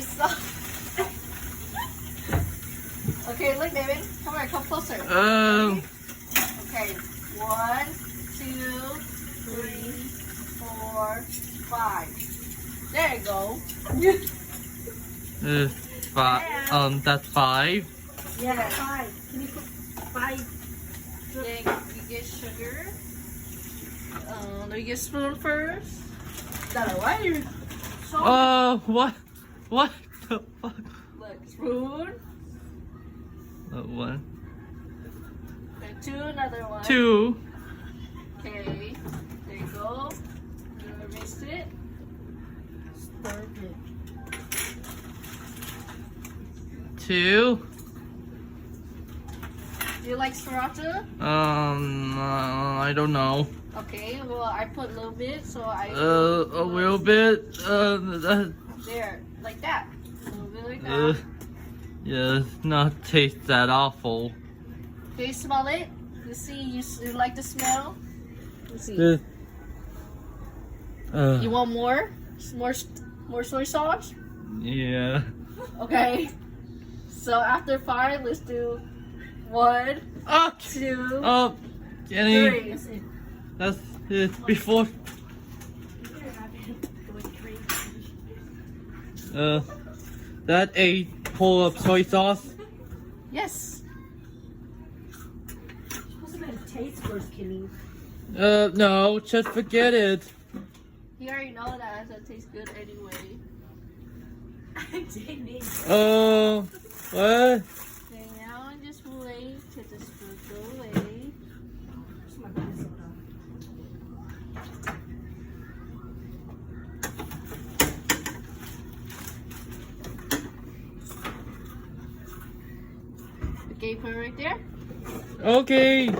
soy sauce. Okay, look, David. Come here, come closer. Okay. Okay. 1, 2, 3, 4, 5. There you go. That's 5. Yeah, 5. Can you put 5? Then you get sugar. Let me get spoon first. Why are you so What the fuck? Look, spoon. 1, And 2, another one. 2, Okay, there you go. You erased it. Stir it. 2. Do you like sriracha? I don't know. Okay, well I put a little bit, so I A little bit. there, like that. A little bit like that. Yeah, it's not taste that awful. Okay, smell it. You see, you like the smell? Let's see. You want more? More soy sauce? Yeah. Okay. So after 5, let's do 1, Oh, 2, Jenny, 3. that's it. Before. That a pull of soy sauce. Yes. Supposed to make a taste first, Kenny. No, just forget it. You already know that it tastes good anyway. I didn't. What? Okay, now just wait till the spoon go away. Where's my baking soda? Okay, put it right there. Okay.